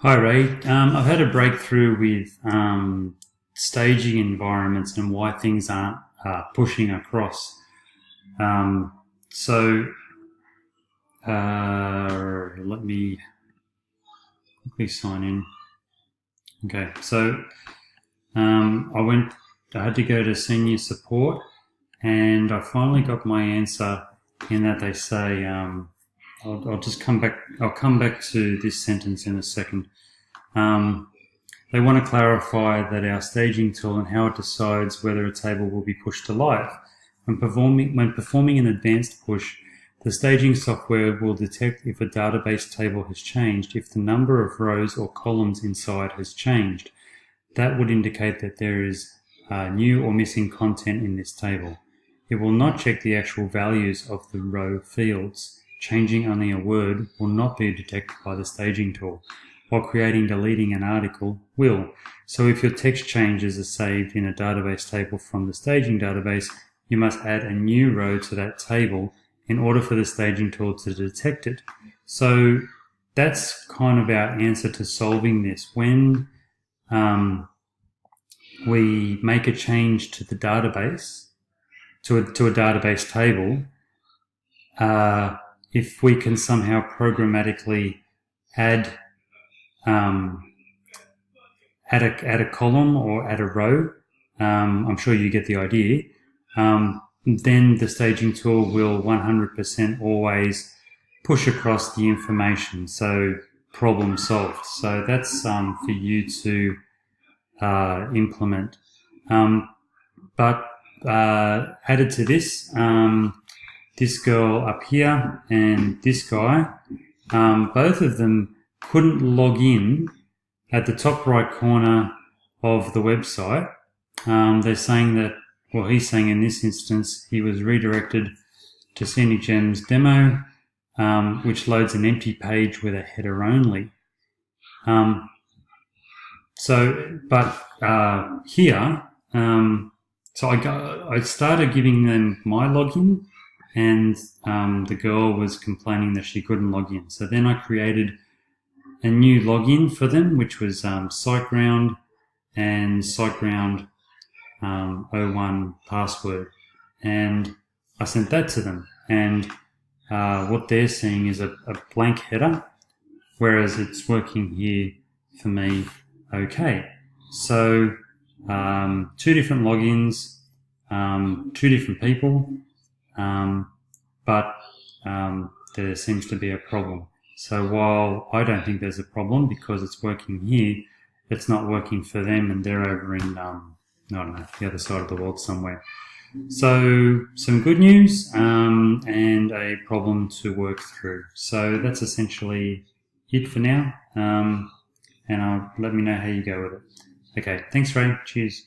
Hi Ray, I've had a breakthrough with staging environments and why things aren't pushing across. Um, so let me quickly sign in. Okay, so I had to go to senior support, and I finally got my answer. In that they say, I'll just come back. I'll come back to this sentence in a second. Um, They want to clarify that our staging tool and how it decides whether a table will be pushed to life. When performing an advanced push, the staging software will detect if a database table has changed, if the number of rows or columns inside has changed. That would indicate that there is new or missing content in this table. It will not check the actual values of the row fields. Changing only a word will not be detected by the staging tool, while deleting an article will. So if your text changes are saved in a database table from the staging database, you must add a new row to that table in order for the staging tool to detect it. So that's kind of our answer to solving this. When we make a change to the database, to a database table, if we can somehow programmatically add add a column or add a row, I'm sure you get the idea, then the staging tool will 100% always push across the information. So problem solved. So that's for you to implement. But added to this, this girl up here and this guy, both of them couldn't log in at the top right corner of the website. They're saying that, well, he's saying in this instance, he was redirected to Scenic Gems demo, which loads an empty page with a header only. Here, so I started giving them my login, and the girl was complaining that she couldn't log in. So then I created a new login for them, which was SiteGround and SiteGround 01 password, and I sent that to them. And what they're seeing is a blank header, whereas it's working here for me okay. So two different logins, two different people, but there seems to be a problem. So while I don't think there's a problem because it's working here, it's not working for them, and they're over in, I don't know, the other side of the world somewhere. So some good news and a problem to work through. So that's essentially it for now, and let me know how you go with it. Okay, thanks Ray, cheers.